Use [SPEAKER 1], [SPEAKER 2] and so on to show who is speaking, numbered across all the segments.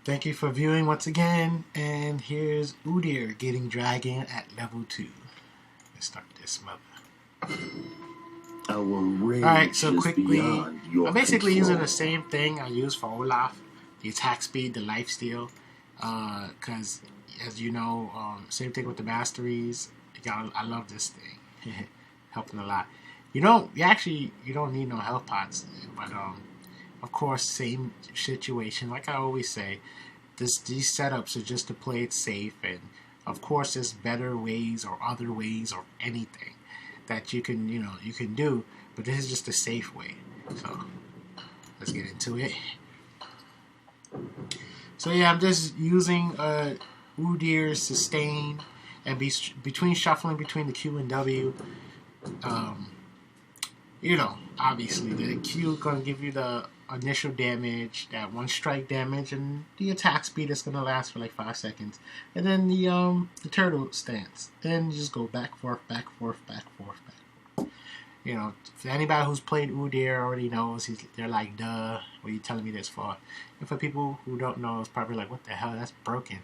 [SPEAKER 1] Thank you for viewing once again, and here's Udyr getting dragon at level 2. Let's start this mother.
[SPEAKER 2] Our rage
[SPEAKER 1] Alright, so
[SPEAKER 2] is
[SPEAKER 1] quickly,
[SPEAKER 2] beyond your
[SPEAKER 1] I'm basically
[SPEAKER 2] control.
[SPEAKER 1] using the same thing I use for Olaf, the attack speed, the lifesteal, because as you know, same thing with the masteries. I love this thing, helping a lot. You don't need no health pots, but of course, same situation. Like I always say, these setups are just to play it safe, and of course, there's better ways or other ways or anything that you can do, but this is just a safe way. So let's get into it. So yeah, I'm just using Udyr sustain and between shuffling between the Q and W. Obviously the Q is going to give you the initial damage, that one strike damage, and the attack speed is going to last for like 5 seconds. And then the turtle stance. Then you just go back, forth, back, forth, back, forth, back. For anybody who's played Udyr already knows, they're like, duh, what are you telling me this for? And for people who don't know, it's probably like, what the hell, that's broken.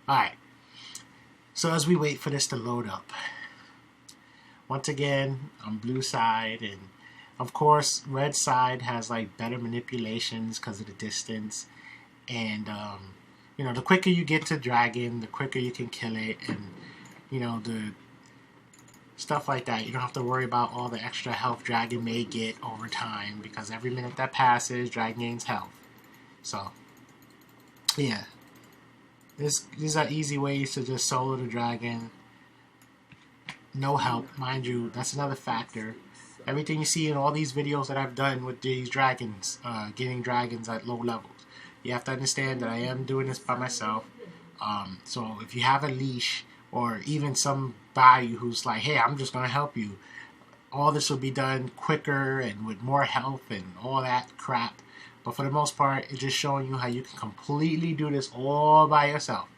[SPEAKER 1] Alright, so as we wait for this to load up, once again, on blue side, and of course, red side has like better manipulations because of the distance, and the quicker you get to dragon, the quicker you can kill it, and the stuff like that. You don't have to worry about all the extra health dragon may get over time, because every minute that passes, dragon gains health. So, yeah. These are easy ways to just solo the dragon. No help, mind you, that's another factor. Everything you see in all these videos that I've done with these dragons, getting dragons at low levels, you have to understand that I am doing this by myself. So if you have a leash, or even somebody who's like, hey, I'm just going to help you, all this will be done quicker and with more health and all that crap. But for the most part, it's just showing you how you can completely do this all by yourself.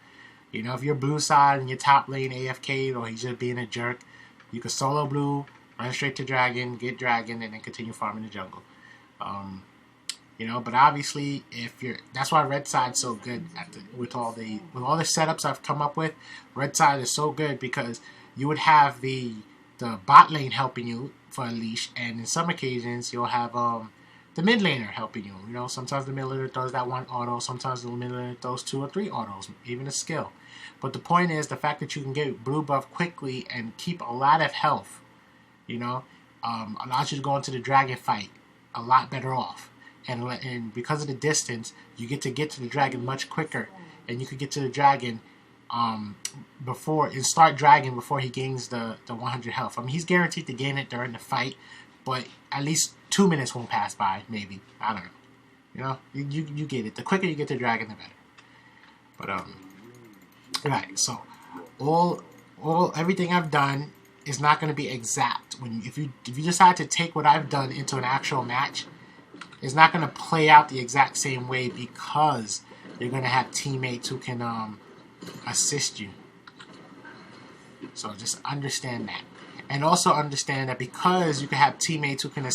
[SPEAKER 1] If you're blue side and your top lane AFK or he's just being a jerk, you can solo blue, run straight to dragon, get dragon, and then continue farming the jungle. But obviously, that's why red side's so good with all the setups I've come up with. Red side is so good because you would have the bot lane helping you for a leash, and in some occasions you'll have the mid laner helping you. Sometimes the mid laner throws that one auto, sometimes the mid laner throws 2 or 3 autos, even a skill. But the point is, the fact that you can get blue buff quickly and keep a lot of health, allows you to go into the dragon fight a lot better off. And because of the distance, you get to the dragon much quicker, and you could get to the dragon start dragon before he gains the 100 health. I mean, he's guaranteed to gain it during the fight, but at least 2 minutes won't pass by, maybe. I don't know. You get it. The quicker you get to dragon, the better. But right. So everything I've done is not going to be exact. If you decide to take what I've done into an actual match, it's not going to play out the exact same way, because you're going to have teammates who can assist you. So just understand that. And also understand that because you can have teammates who can,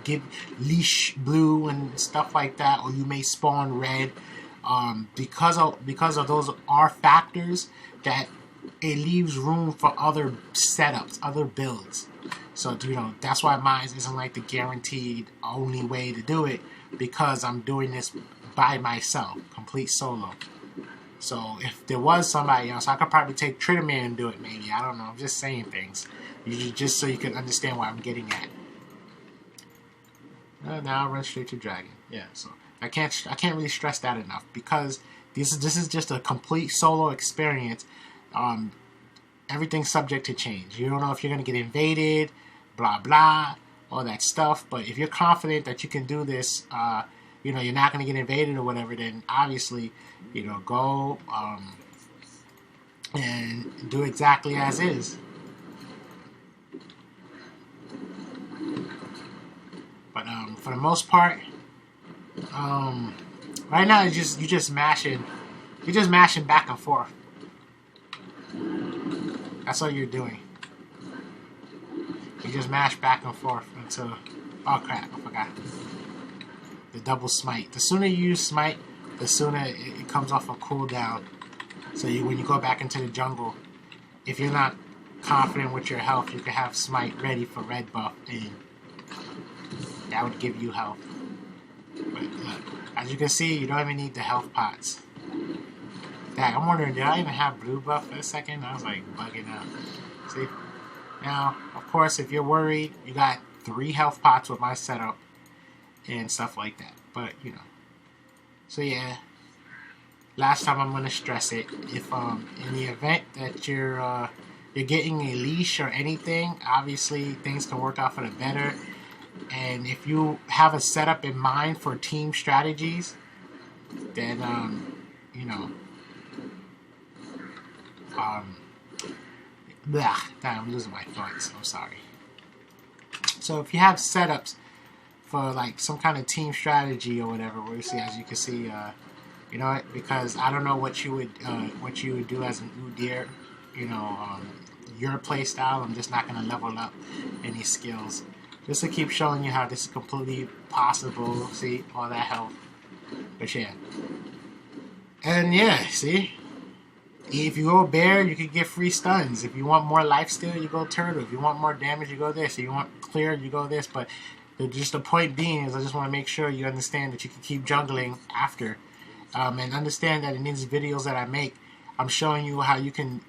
[SPEAKER 1] give leash blue and stuff like that, or you may spawn red, because of those are factors that it leaves room for other setups, other builds. So, that's why mine isn't like the guaranteed only way to do it, because I'm doing this by myself, complete solo. So, if there was somebody else, I could probably take Trinidad and do it, maybe. I don't know. I'm just saying things. Just so you can understand what I'm getting at. Now I'll run straight to dragon. Yeah, so I can't really stress that enough, because this is just a complete solo experience. Everything's subject to change. You don't know if you're going to get invaded, blah, blah, all that stuff. But if you're confident that you can do this, you're not going to get invaded or whatever, then obviously, go and do exactly as is. But for the most part, right now you're just mashing back and forth. That's all you're doing. You just mash back and forth until... Oh crap, I forgot. the double smite. The sooner you use smite, the sooner it comes off a cooldown. So when you go back into the jungle, if you're not confident with your health, you can have smite ready for red buff, and that would give you health. But as you can see, you don't even need the health pots. Dang, I'm wondering, did I even have blue buff for a second? I was like bugging out. See? Now, of course, if you're worried, you got 3 health pots with my setup and stuff like that. But, you know. So, yeah. Last time I'm going to stress it. If, in the event that you're getting a leash or anything, obviously things can work out for the better. And if you have a setup in mind for team strategies, then, you know, I'm losing my thoughts. I'm sorry. So if you have setups for like some kind of team strategy or whatever, we'll see. As you can see, you know, because I don't know what you would do as an Udyr. You know, your play style. I'm just not gonna level up any skills. Just to keep showing you how this is completely possible. See all that health. But yeah, and yeah, see. If you go bear, you can get free stuns. If you want more lifesteal, you go turtle. If you want more damage, you go this. If you want clear, you go this. But just the point being is I just want to make sure you understand that you can keep jungling after. And understand that in these videos that I make, I'm showing you how you can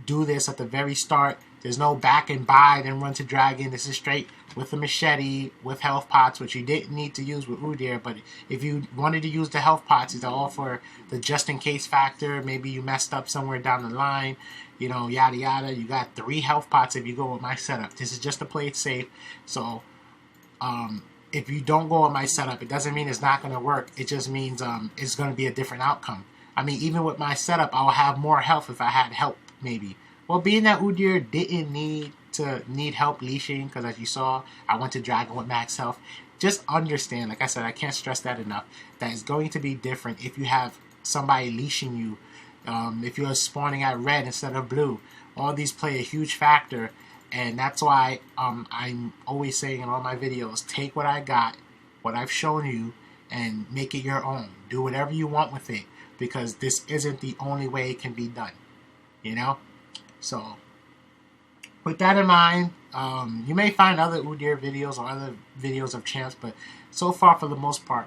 [SPEAKER 1] do this at the very start. There's no back and buy, then run to dragon. This is straight with a machete, with health pots, which you didn't need to use with Udyr. But if you wanted to use the health pots, these are all for the just-in-case factor. Maybe you messed up somewhere down the line, you know, yada yada. You got 3 health pots if you go with my setup. This is just to play it safe. So, if you don't go with my setup, it doesn't mean it's not going to work. It just means it's going to be a different outcome. I mean, even with my setup, I'll have more health if I had help, maybe. Well, being that Udyr didn't need help leashing, because as you saw, I went to dragon with max health. Just understand, like I said, I can't stress that enough, that it's going to be different if you have somebody leashing you. If you're spawning at red instead of blue, all these play a huge factor, and that's why I'm always saying in all my videos, take what I got, what I've shown you, and make it your own. Do whatever you want with it, because this isn't the only way it can be done, you know? So, with that in mind, you may find other Udyr videos or other videos of champs, but so far, for the most part,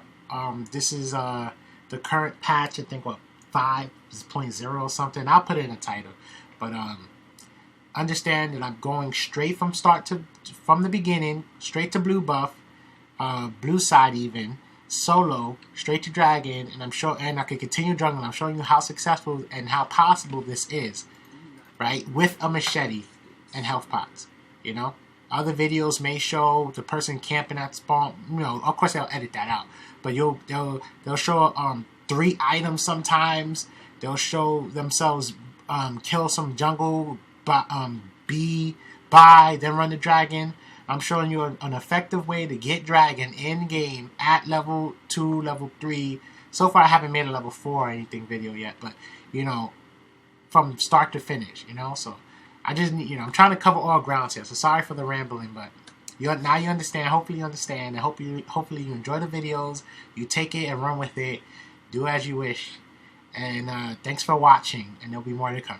[SPEAKER 1] this is the current patch. I think, what, 5.0 or something. I'll put it in the title. But understand that I'm going straight from the beginning, straight to blue buff, blue side even, solo, straight to dragon, and I can continue jungling. I'm showing you how successful and how possible this is. Right, with a machete and health pots, you know. Other videos may show the person camping at spawn. You know, of course they'll edit that out, but they'll show 3 items sometimes. They'll show themselves kill some jungle, then run the dragon. I'm showing you an effective way to get dragon in game at level 2, level 3. So far, I haven't made a level 4 or anything video yet, but you know, from start to finish, you know. So I just need, you know, I'm trying to cover all grounds here. So sorry for the rambling, but now you understand. Hopefully you understand, and hopefully you enjoy the videos. You take it and run with it. Do as you wish. And thanks for watching, and there'll be more to come.